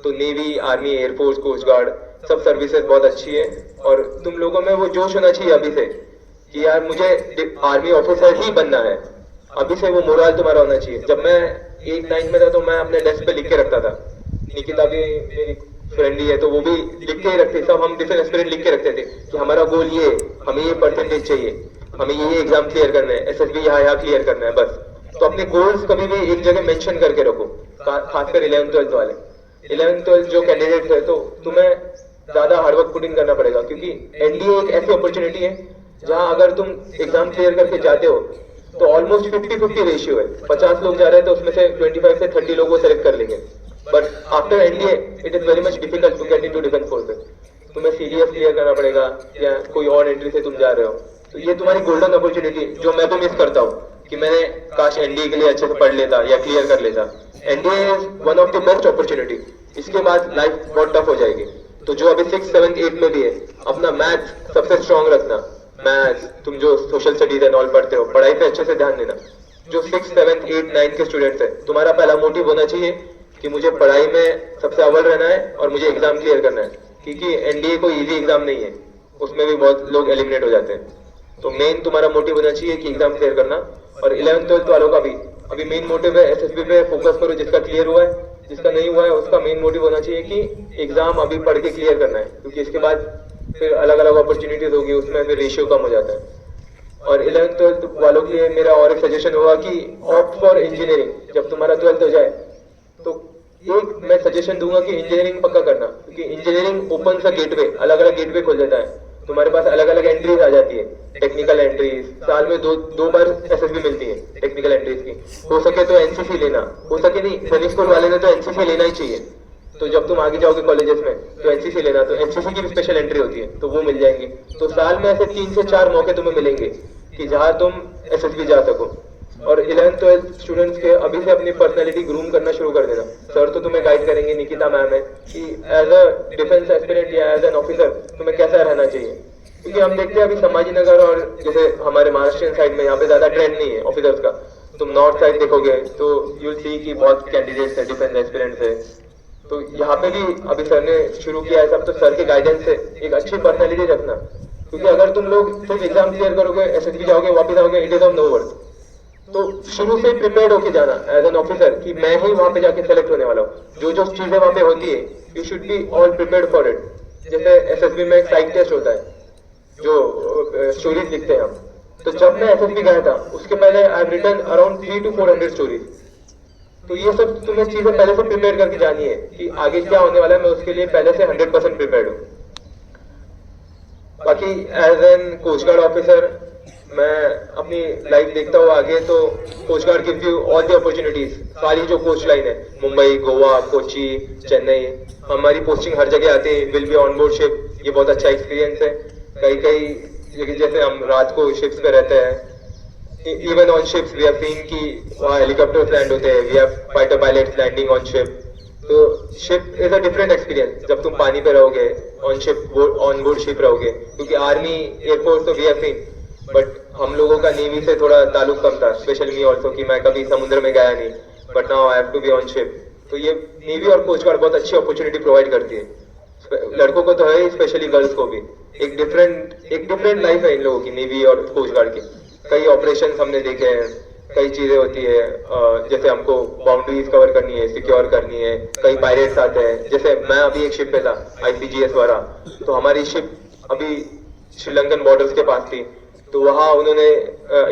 तो navy, army, air force, coast guard, सब सर्विसेज बहुत अच्छी है। और तुम लोगों में वो जोश होना चाहिए अभी से कि यार मुझे आर्मी ऑफिसर ही बनना है, अभी से वो मोराल तुम्हारा होना चाहिए। जब मैं 8-9 में था तो मैं अपने डेस्क पे लिख के रखता था, निकिता भी मेरी फ्रेंड ही है तो वो भी लिख के ही रखते, सब हम डिफेंस एस्पिरेंट लिख के रखते थे कि हमारा गोल ये, हमें ये परसेंटेज चाहिए, हमें ये एग्जाम क्लियर करना है, SSB यहाँ क्लियर करना है, बस। तो अपने गोल्स कभी भी एक जगह मेंशन करके रखो, खासकर 11th-12th वाले। 11th-12th जो कैंडिडेट है, तो तुम्हें ज्यादा हार्डवर्क पुट इन करना पड़ेगा, क्योंकि NDA एक ऐसी अपॉर्चुनिटी है जहाँ अगर तुम एग्जाम क्लियर करके जाते हो तो ऑलमोस्ट 50-50 रेशियो है। 50 लोग जा रहे हैं तो उसमें से 25 से 30 लोग वो सेलेक्ट कर लेंगे। But after NDA it is very much difficult to get into defence forces. तुम्हें सीडीएस क्लियर करना पड़ेगा या कोई और एंट्री से तुम जा रहे हो, तो ये तुम्हारी गोल्डन अपॉर्चुनिटी जो मैं तो मिस करता हूँ कि मैंने काश एनडीए के लिए अच्छे से पढ़ लेता या क्लियर कर लेता। NDA is one of the best opportunity. इसके बाद लाइफ बहुत टफ हो जाएगी। तो जो अभी 6, 7, 8 में भी है, अपना मैथ्स सबसे स्ट्रांग रखना। मैथ्स, तुम जो सोशल स्टडीज एंड ऑल पढ़ते हो, पढ़ाई पे अच्छे से ध्यान देना। जो 6, 7, 8, 9 के स्टूडेंट्स हैं, तुम्हारा पहला मोटिव होना चाहिए कि मुझे पढ़ाई में सबसे अव्वल रहना है और मुझे एग्जाम क्लियर करना है, क्योंकि एनडीए कोई इजी एग्जाम नहीं है, उसमें भी बहुत लोग एलिमिनेट हो जाते हैं। तो मेन तुम्हारा मोटिव होना चाहिए कि एग्जाम क्लियर करना। और 11th 12th वालों का भी अभी मेन मोटिव है एसएसबी पे फोकस करो। जिसका क्लियर हुआ है, जिसका नहीं हुआ है, उसका मेन मोटिव होना चाहिए कि एग्जाम अभी पढ़ के क्लियर करना है, क्योंकि इसके बाद फिर अलग अलग अपॉर्चुनिटीज होगी, उसमें फिर रेशियो कम हो जाता है। और 11th 12th वालों के लिए मेरा और एक सजेशन होगा कि ऑप्ट फॉर इंजीनियरिंग। जब तुम्हारा 12th हो जाए तो एक मैं सजेशन दूंगा कि इंजीनियरिंग पक्का करना, क्योंकि इंजीनियरिंग ओपन सा गेटवे, अलग अलग गेटवे खोल देता है। तुम्हारे पास अलग अलग एंट्रीज आ जाती है, टेक्निकल एंट्रीज, साल में दो बार एसएसबी मिलती है टेक्निकल एंट्रीज की। हो सके तो एनसीसी लेना, हो सके नहीं, सैनिक स्कूल वाले ने तो एनसीसी लेना ही चाहिए। तो जब तुम आगे जाओगे कॉलेजेस में तो एनसीसी लेना, तो एनसीसी की भी स्पेशल एंट्री होती है, तो वो मिल जाएंगे। तो साल में ऐसे 3 से 4 मौके तुम्हें मिलेंगे कि जहां तुम एसएसबी जा सको। और 11th 12th स्टूडेंट्स के अभी से अपनी पर्सनैलिटी ग्रूम करना शुरू कर देना। सर तो तुम्हें गाइड करेंगे, निकिता मैम है, कि एज अ डिफेंस एस्पिरेंट या एज एन ऑफिसर तुम्हें कैसा रहना चाहिए। क्योंकि हम देखते हैं अभी संभाजी नगर और जैसे हमारे महाराष्ट्रियन साइड में यहाँ पे ज्यादा ट्रेंड नहीं है ऑफिसर्स का। तुम नॉर्थ साइड देखोगे तो यूल सी कि बहुत कैंडिडेट्स है, डिफेंस एस्पिरेंट्स है। तो यहाँ पे भी अभी सर ने शुरू किया है सब, तो सर के गाइडेंस से एक अच्छी पर्सनैलिटी रखना। क्योंकि अगर तुम लोग सिर्फ एग्जाम क्लियर करोगे, एसएसबी जाओगे, वापस आओगे, it is of know worth. तो शुरू से प्रिपेयर्ड होके जाना एज एन ऑफिसर कि मैं ही वहां पे जाके सेलेक्ट होने वाला हूँ। जो जो चीजें वहां पे होती है, you should be all prepared for it. जैसे एसएसबी में एक साइक टेस्ट होता है, जो स्टोरीज लिखते हैं हम। तो जब मैं एसएसबी गया था, उसके पहले I have written around 300 to 400 stories. तो ये सब तुम्हें चीजें पहले से प्रिपेयर करके जानी है कि आगे क्या होने वाला है, मैं उसके लिए पहले से 100% प्रिपेयर्ड हूँ। बाकी as an coast guard officer मैं अपनी लाइफ देखता हूँ आगे, तो coast guard gives you all the opportunities. सारी जो कोस्ट लाइन है, मुंबई, गोवा, कोची, चेन्नई, हमारी पोस्टिंग हर जगह आती है, will be on board ship. ये बहुत अच्छा एक्सपीरियंस है। कई जैसे हम रात को शिप्स पे रहते हैं, even on ships we have seen कि वहाँ हेलीकॉप्टर्स लैंड होते हैं, we have fighter pilots landing on ship. तो ship is a different experience जब तुम पानी पे रहोगे, on ship, on board ship रहोगे। क्योंकि आर्मी, एयरफोर्स तो वी हैव सीन, बट हम लोगों का नेवी से थोड़ा ताल्लुक कम था, स्पेशली मी ऑल्सो, कि मैं कभी समुद्र में गया नहीं, but now I have to be on ship. तो ये नेवी और कोस्ट गार्ड बहुत अच्छी अपॉर्चुनिटी प्रोवाइड करती है, लड़कों को तो है, स्पेशली गर्ल्स को भी। एक डिफरेंट लाइफ है इन लोगों की, नेवी और कोस्ट गार्ड की। कई ऑपरेशन हमने देखे हैं, कई चीजें होती है, जैसे हमको बाउंड्रीज कवर करनी है, सिक्योर करनी है, कई पायरेट्स आते हैं। जैसे मैं अभी एक शिप पे था, ICGS वाला, तो हमारी शिप अभी श्रीलंकन बॉर्डर्स के पास थी, तो वहां उन्होंने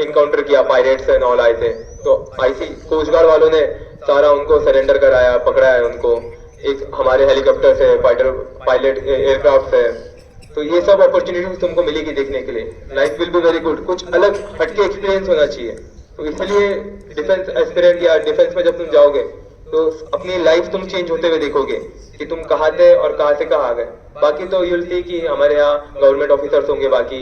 इनकाउंटर किया, पायरेट्स एंड ऑल आए थे। तो कोस्ट गार्ड वालों ने सारा उनको सरेंडर कराया, पकड़ाया उनको। एक हमारे हेलीकॉप्टर से, फाइटर पायलट एयरक्राफ्ट है। तो ये सब अपॉर्चुनिटीज तुमको मिलेगी देखने के लिए। Life will be very good. कुछ अलग हटके एक्सपीरियंस होना चाहिए। तो इसलिए डिफेंस एस्पिरेंट या डिफेंस में जब तुम जाओगे तो अपनी लाइफ तुम चेंज होते हुए देखोगे कि तुम कहाँ थे और कहाँ से कहाँ आ गए। बाकी तो यूल सी कि हमारे यहाँ गवर्नमेंट ऑफिसर्स होंगे, बाकी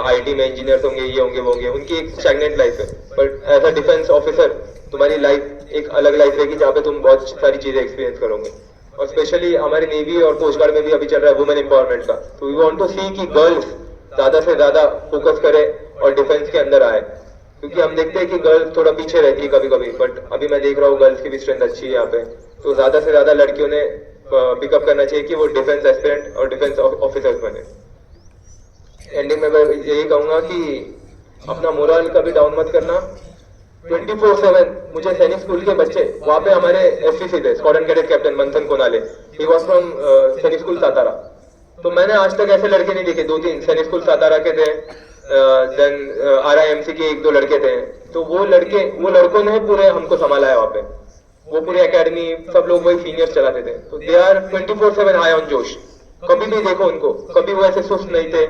IT में इंजीनियर्स होंगे, ये होंगे वो होंगे, उनकी एक स्टैग्नेंट लाइफ है। But as a defence officer तुम्हारी लाइफ एक अलग लाइफ रहेगी, जहाँ पे तुम बहुत सारी चीजें एक्सपीरियंस करोगे। और स्पेशली हमारे नेवी और कोस्ट गार्ड में भी अभी चल रहा है वुमेन एम्पावरमेंट का। तो वी वांट टू सी कि गर्ल्स ज्यादा से ज्यादा फोकस करे और डिफेंस के अंदर आए, क्योंकि हम देखते हैं कि गर्ल्स थोड़ा पीछे रहती है कभी कभी, बट अभी मैं देख रहा हूँ गर्ल्स की भी स्ट्रेंथ अच्छी है यहाँ पे। तो ज्यादा से ज्यादा लड़कियों ने पिकअप करना चाहिए कि वो डिफेंस एस्पिरेंट और डिफेंस ऑफिसर्स बने। एंडिंग में मैं यही कहूंगा कि अपना मोरल कभी डाउन मत करना। 24/7 मुझे सैनिक स्कूल के बच्चे, वहाँ पे हमारे SCC थे, स्क्वाड्रन कैडेट कैप्टन मंथन कोनाले, ही वाज फ्रॉम सैनिक स्कूल सातारा। तो मैंने आज तक ऐसे लड़के नहीं देखे, 2-3 सैनिक स्कूल सातारा के थे, देन RIMC के 1-2 लड़के थे। तो वो लड़कों ने पूरे हमको संभाला है वहाँ पे। वो पूरे एकेडमी सब लोग वही सीनियर्स चलाते थे। तो दे आर 24/7 हाई ऑन जोश। कभी भी देखो उनको, कभी वो ऐसे सुस्त नहीं थे।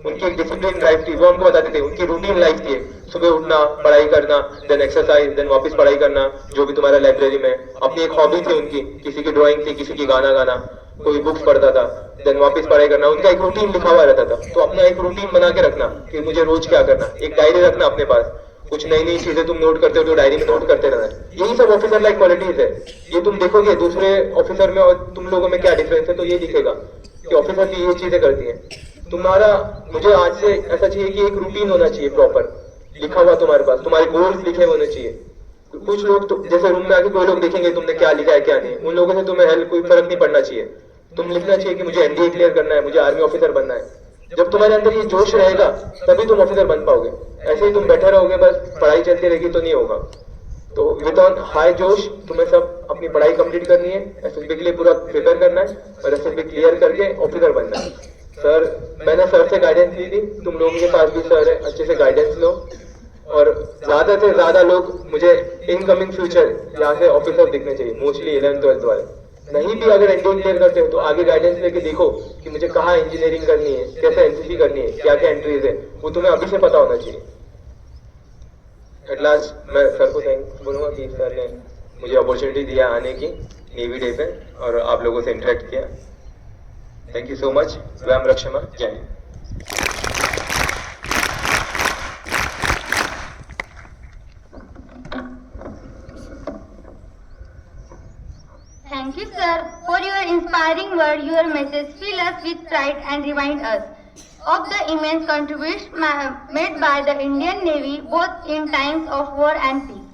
उनकी एक डिसिप्लिन लाइफ थी, वो हमको बताते थे। उनकी रूटीन लाइफ थी, सुबह उठना, पढ़ाई करना, देन एक्सरसाइज, देन वापस पढ़ाई करना, जो भी तुम्हारा लाइब्रेरी में। अपनी एक हॉबी थी उनकी, किसी की ड्राइंग थी, किसी की गाना गाना, कोई बुक्स पढ़ता था, देन वापस पढ़ाई करना। उनका एक रूटीन लिखा हुआ रहता था। तो अपना एक रूटीन बना के रखना कि मुझे रोज क्या करना, एक डायरी रखना अपने पास, कुछ नई नई चीजें तुम नोट करते हो तो डायरी में नोट करते रहना। यही सब ऑफिसर लाइक क्वालिटीज है। ये तुम देखोगे दूसरे ऑफिसर में और तुम लोगों में क्या डिफरेंस है, तो ये दिखेगा कि ऑफिसर की ये चीजें करती है। तुम्हारा, मुझे आज से ऐसा चाहिए कि एक रूटीन होना चाहिए प्रॉपर लिखा हुआ तुम्हारे पास, तुम्हारे गोल्स लिखे होने चाहिए। कुछ लोग तो जैसे रूम में आके कोई लोग देखेंगे तुमने क्या लिखा है क्या नहीं, उन लोगों से तुम्हें हेल्प कोई फर्क नहीं पड़ना चाहिए। तुम लिखना चाहिए कि मुझे एनडीए क्लियर करना है, मुझे आर्मी ऑफिसर बनना है। जब तुम्हारे अंदर ये जोश रहेगा तभी तुम ऑफिसर बन पाओगे। ऐसे ही तुम बैठे रहोगे बस पढ़ाई चलती रहेगी तो नहीं होगा। तो विदाउट हाई जोश तुम्हें सब अपनी पढ़ाई कंप्लीट करनी है, एसएसबी के लिए पूरा प्रिपेयर करना है और एसएसबी क्लियर करके ऑफिसर बनना है। सर, मैंने सर से गाइडेंस ली थी, तुम लोगों के पास भी सर है, अच्छे से गाइडेंस लो। और ज्यादा से ज्यादा लोग मुझे इनकमिंग फ्यूचर यहाँ से ऑफिसर दिखने चाहिए, मोस्टली 11th-12th वाले। नहीं भी अगर एनडीए क्लियर करते हो तो आगे गाइडेंस लेके देखो कि मुझे कहाँ इंजीनियरिंग करनी है, कैसे एनसीसी करनी है, क्या क्या एंट्रीज है, वो तुम्हें अभी से पता होना चाहिए। एट लास्ट मैं सर को थैंक्स बोलूंगा कि सर ने मुझे अपॉर्चुनिटी दिया आने की नेवी डे पे और आप लोगों से इंटरेक्ट किया। Thank you so much. व्याम रक्षमा, जय Hind. Thank you, sir, for your inspiring word. Your message fill us with pride and remind us of the immense contributions made by the Indian Navy both in times of war and peace.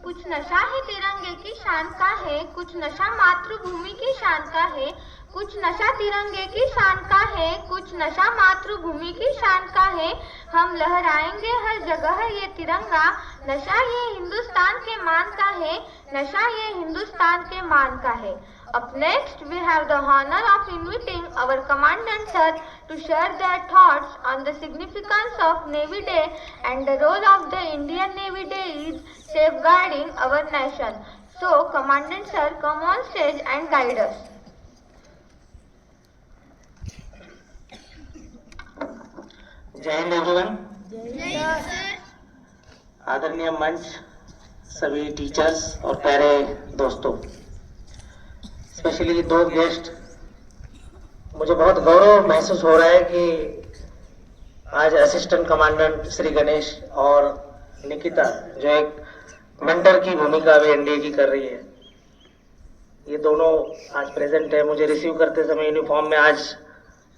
कुछ नशा है तिरंगे की शान का है, कुछ नशा मातृभूमि की शान का है, कुछ नशा तिरंगे की शान का है, कुछ नशा मातृभूमि की शान का है। हम लहराएंगे हर जगह ये तिरंगा, नशा ये हिंदुस्तान के मान का है, नशा ये हिंदुस्तान के मान का है। Up next, we have the honor of inviting our Commandant Sir to share their thoughts on the significance of Navy Day and the role of the Indian Navy Day is safeguarding our nation. So, Commandant Sir, come on stage and guide us. जय Hind everyone. आदरणीय मंच, सभी teachers और प्यारे दोस्तों, specially दो guest, मुझे बहुत गौरव महसूस हो रहा है कि आज असिस्टेंट कमांडेंट श्री गणेश और निकिता जो एक मेंटर की भूमिका अभी एनडीए की कर रही है, ये दोनों आज प्रेजेंट है। मुझे रिसीव करते समय यूनिफॉर्म में आज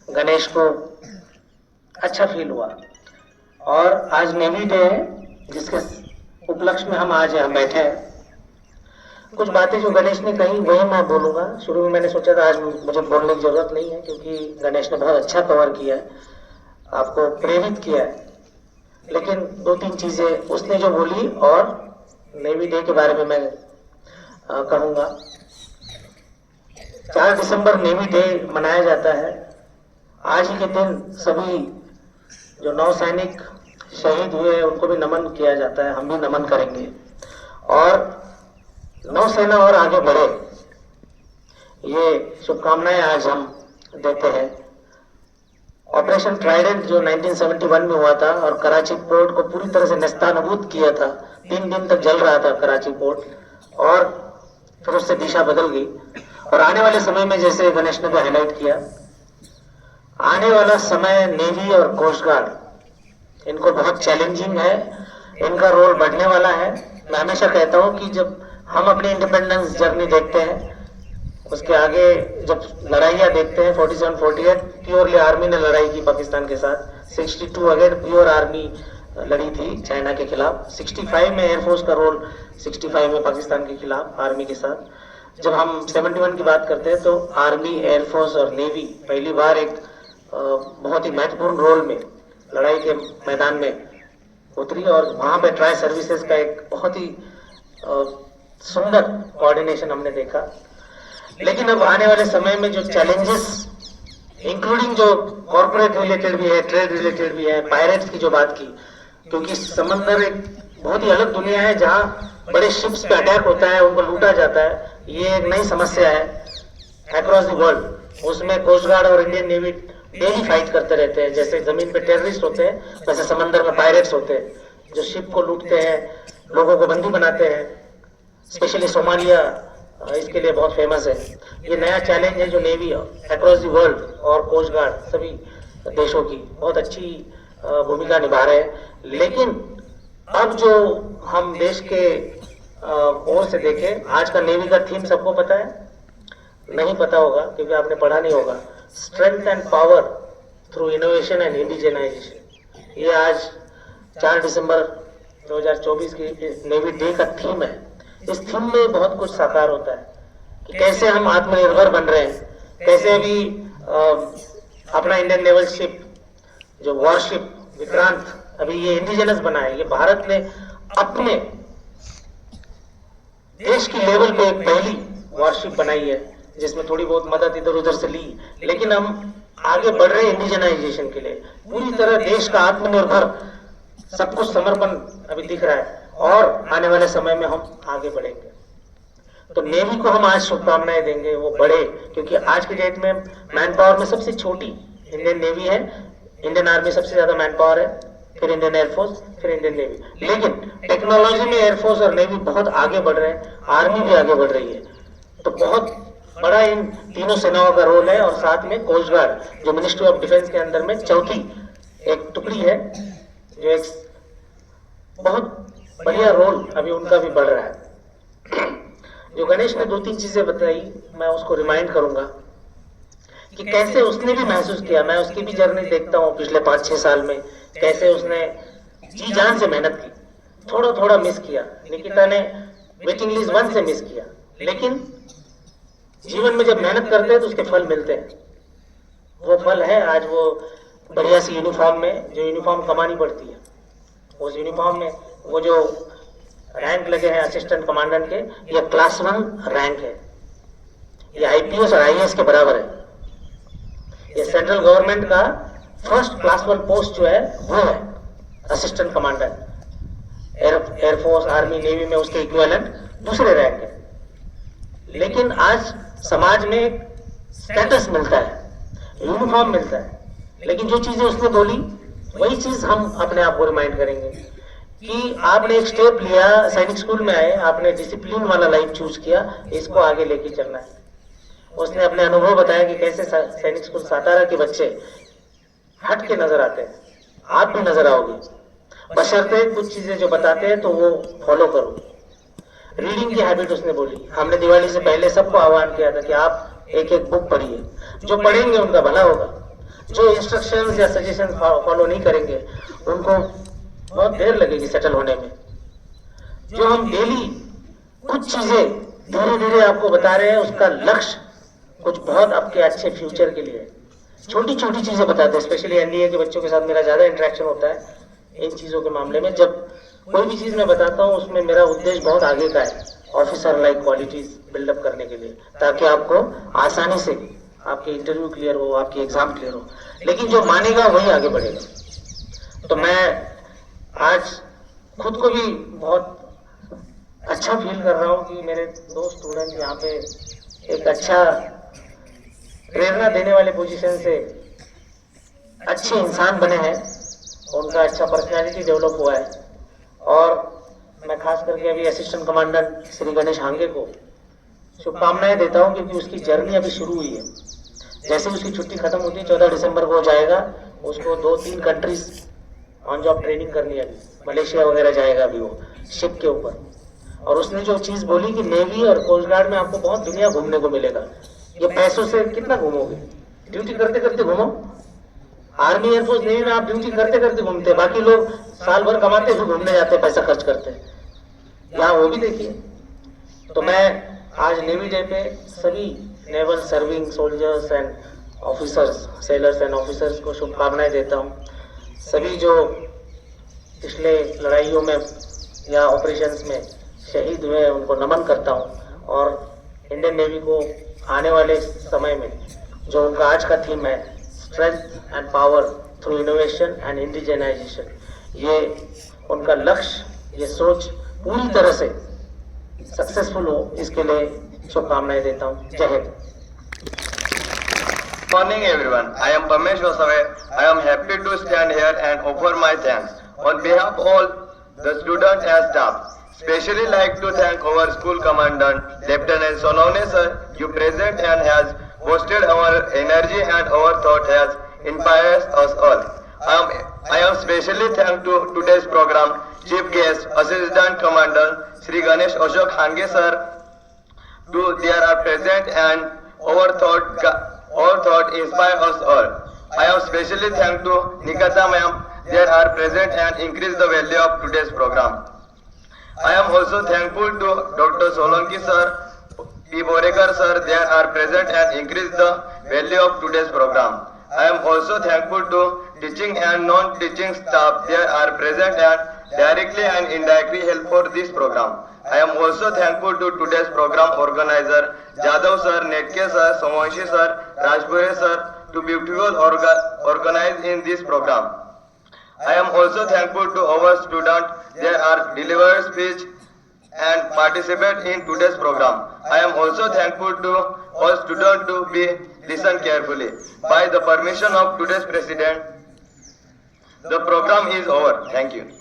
गणेश को अच्छा फील हुआ। और आज नेवी डे है जिसके उपलक्ष्य में हम आज यहाँ बैठे हैं। कुछ बातें जो गणेश ने कही वही मैं बोलूंगा। शुरू में मैंने सोचा था आज मुझे बोलने की जरूरत नहीं है क्योंकि गणेश ने बहुत अच्छा कवर किया है, आपको प्रेरित किया है। लेकिन दो तीन चीजें उसने जो बोली और नेवी डे के बारे में मैं कहूंगा। 4 दिसंबर नेवी डे मनाया जाता है। आज ही के दिन सभी जो नौसैनिक शहीद हुए उनको भी नमन किया जाता है, हम भी नमन करेंगे और नौसेना और आगे बढ़े, ये शुभकामनाएं आज हम देते हैं। ऑपरेशन ट्राइडेंट जो 1971 में हुआ था और कराची पोर्ट को पूरी तरह से नेस्तानाबूद किया था, 3 दिन तक जल रहा था कराची पोर्ट और फिर उससे दिशा बदल गई। और आने वाले समय में जैसे गणेश ने भी हाईलाइट किया, आने वाला समय नेवी और कोस्ट गार्ड इनको बहुत चैलेंजिंग है, इनका रोल बढ़ने वाला है। मैं हमेशा कहता हूं कि जब हम अपनी इंडिपेंडेंस जर्नी देखते हैं, उसके आगे जब लड़ाइयाँ देखते हैं, 47-48 प्योरली आर्मी ने लड़ाई की पाकिस्तान के साथ, 62 अगेन प्योर आर्मी लड़ी थी चाइना के खिलाफ, 65 में एयरफोर्स का रोल 65 में पाकिस्तान के खिलाफ आर्मी के साथ। जब हम 71 की बात करते हैं तो आर्मी, एयरफोर्स और नेवी पहली बार एक बहुत ही महत्वपूर्ण रोल में लड़ाई के मैदान में उतरी और वहां पे ट्राई सर्विसेज का एक बहुत ही सुंदर कोऑर्डिनेशन हमने देखा। लेकिन अब आने वाले समय में जो चैलेंजेस, इंक्लूडिंग जो कॉर्पोरेट रिलेटेड भी है, ट्रेड रिलेटेड भी है, पायरेट्स की जो बात की, क्योंकि समंदर एक बहुत ही अलग दुनिया है जहां बड़े शिप्स पे अटैक होता है, उनको लूटा जाता है। ये एक नई समस्या है अक्रॉस द वर्ल्ड। उसमें कोस्ट गार्ड और इंडियन नेवी डेली फाइट करते रहते हैं। जैसे जमीन पे टेररिस्ट होते हैं वैसे समंदर में पायरेट्स होते हैं जो शिप को लूटते हैं, लोगों को बंदी बनाते हैं। स्पेशली सोमालिया इसके लिए बहुत फेमस है। ये नया चैलेंज है जो नेवी अक्रॉस द वर्ल्ड और कोस्ट गार्ड सभी देशों की बहुत अच्छी भूमिका निभा रहे हैं। लेकिन अब जो हम देश के ओर से देखें, आज का नेवी का थीम सबको पता है? नहीं पता होगा क्योंकि आपने पढ़ा नहीं होगा। Strength and power through innovation and indigenisation. ये आज 4 दिसंबर 2024 की नेवी डे का थीम है। इस थीम में बहुत कुछ साकार होता है कि कैसे हम आत्मनिर्भर बन रहे हैं, कैसे अभी अपना इंडियन नेवल शिप जो वॉरशिप विक्रांत अभी ये इंडिजिनस बना है। ये भारत ने अपने देश की लेवल पे एक पहली वॉरशिप बनाई है जिसमें थोड़ी बहुत मदद इधर उधर से ली, लेकिन हम आगे बढ़ रहे हैं इंडिजिनाइजेशन के लिए। पूरी तरह देश का आत्मनिर्भर सब कुछ समर्पण अभी दिख रहा है और आने वाले समय में हम आगे बढ़ेंगे। तो नेवी को हम आज शुभकामनाएं देंगे, वो बढ़े, क्योंकि आज की डेट में मैन पावर में सबसे छोटी इंडियन नेवी है। इंडियन आर्मी सबसे ज्यादा मैन पावर है, फिर इंडियन एयरफोर्स, फिर इंडियन नेवी। लेकिन टेक्नोलॉजी में एयरफोर्स और नेवी बहुत आगे बढ़ रहे हैं, आर्मी भी आगे बढ़ रही है। तो बहुत बड़ा इन तीनों सेनाओं का रोल है। और साथ में कोस्ट गार्ड जो मिनिस्ट्री ऑफ डिफेंस के अंदर में चौथी एक टुकड़ी है, जो एक बहुत बढ़िया रोल अभी उनका भी बढ़ रहा है। जो गणेश ने 2-3 चीजें बताई, मैं उसको रिमाइंड करूंगा कि कैसे उसने भी महसूस किया। मैं उसकी भी जर्नी देखता हूँ पिछले 5-6 साल में, कैसे उसने जी जान से मेहनत की। थोड़ा थोड़ा मिस किया, निकिता ने वेटिंग लिस्ट 1 से मिस किया, लेकिन जीवन में जब मेहनत करते हैं तो उसके फल मिलते हैं। वो फल है आज वो बढ़िया सी यूनिफॉर्म में, जो यूनिफॉर्म कमानी पड़ती है, उस यूनिफॉर्म में वो जो रैंक लगे हैं असिस्टेंट कमांडेंट के, ये क्लास 1 रैंक है। ये आईपीएस और आईएएस के बराबर है। ये सेंट्रल गवर्नमेंट का फर्स्ट क्लास 1 पोस्ट जो है वो है assistant commandant. Air force, army, navy में उसके इक्विवेलेंट दूसरे रैंक है। लेकिन आज समाज में स्टेटस मिलता है, यूनिफॉर्म मिलता है, लेकिन जो चीजें उसने बोली वही चीज हम अपने आप को रिमाइंड करेंगे कि आपने एक स्टेप लिया, सैनिक स्कूल में आए, आपने डिसिप्लिन वाला लाइफ चूज किया, इसको आगे लेके चलना है। उसने अपने अनुभव बताया कि कैसे सैनिक स्कूल सातारा के बच्चे हट के नजर आते हैं। आप भी नजर आओगे, बशर्ते कुछ चीजें जो बताते हैं तो वो फॉलो करो। रीडिंग की हैबिट उसने बोली। हमने दिवाली से पहले सबको आह्वान किया था कि आप एक एक बुक पढ़िए। जो पढ़ेंगे उनका भला होगा, जो इंस्ट्रक्शंस या सजेशन फॉलो नहीं करेंगे उनको बहुत देर लगेगी सेटल होने में। जो हम डेली कुछ चीजें धीरे धीरे आपको बता रहे हैं, उसका लक्ष्य कुछ बहुत आपके अच्छे फ्यूचर के लिए। छोटी छोटी चीजें बताते हैं, स्पेशली एनडीए के बच्चों के साथ मेरा ज्यादा इंटरेक्शन होता है इन चीजों के मामले में। जब कोई भी चीज मैं बताता हूँ उसमें मेरा उद्देश्य बहुत आगे का है, ऑफिसर लाइक क्वालिटीज बिल्डअप करने के लिए, ताकि आपको आसानी से आपके इंटरव्यू क्लियर हो, आपकी एग्जाम क्लियर हो। लेकिन जो मानेगा वही आगे बढ़ेगा। तो मैं आज खुद को भी बहुत अच्छा फील कर रहा हूँ कि मेरे 2 स्टूडेंट यहाँ पे एक अच्छा प्रेरणा देने वाले पोजीशन से अच्छे इंसान बने हैं, उनका अच्छा पर्सनैलिटी डेवलप हुआ है। और मैं खास करके अभी असिस्टेंट कमांडेंट श्री गणेश हांगे को शुभकामनाएं देता हूं, क्योंकि उसकी जर्नी अभी शुरू हुई है। जैसे उसकी छुट्टी खत्म होती है 14 दिसंबर को जाएगा, उसको 2-3 कंट्रीज ऑन जॉब ट्रेनिंग करनी है। अभी मलेशिया वगैरह जाएगा अभी वो शिप के ऊपर। और उसने जो चीज बोली कि नेवी और कोस्ट गार्ड में आपको बहुत दुनिया घूमने को मिलेगा। ये पैसों से कितना घूमोगे, ड्यूटी करते करते घूमो। आर्मी, एयरफोर्स, नेवी में आप ड्यूटी करते करते घूमते हैं, बाकी लोग साल भर कमाते हुए घूमने जाते हैं, पैसा खर्च करते हैं। यहाँ वो भी देखिए। तो मैं आज नेवी डे पे सभी naval serving soldiers and officers, sellers and officers को शुभकामनाएं देता हूँ। सभी जो पिछले लड़ाइयों में या ऑपरेशंस में शहीद हुए उनको नमन करता हूँ। और इंडियन नेवी को आने वाले समय में जो उनका आज का थीम है strength and power through innovation and indigenisation, ये उनका लक्ष्य, ये सोच पूरी तरह से सक्सेसफुल हो, इसके लिए शुभकामनाएं देता हूँ। जय Hind. Morning everyone, I am Pamesh Osave. I am happy to stand here and offer my thanks on behalf of all the students and staff. Especially like to thank our school commandant, Lieutenant Sonone sir, you present and has boosted our energy and our thought has inspired us all. I am specially thank to today's program, Chief Guest, Assistant Commandant, Sri Ganesh Ashok Hange sir, they are present and our thought inspire us all. I am specially thank to Nikata ma'am, they are present and increase the value of today's program. I am also thankful to Dr. Solanki sir, P. Borekar sir, they are present and increase the value of today's program. I am also thankful to teaching and non-teaching staff, they are present and directly and indirectly help for this program. I am also thankful to today's program organizer, Jadhav sir, Netke sir, Somanshi sir, Rajpure sir, to beautiful organize in this program. I am also thankful to our students, they are delivered speech and participate in today's program. I am also thankful to all students to be listen carefully. By the permission of today's president, the program is over. Thank you.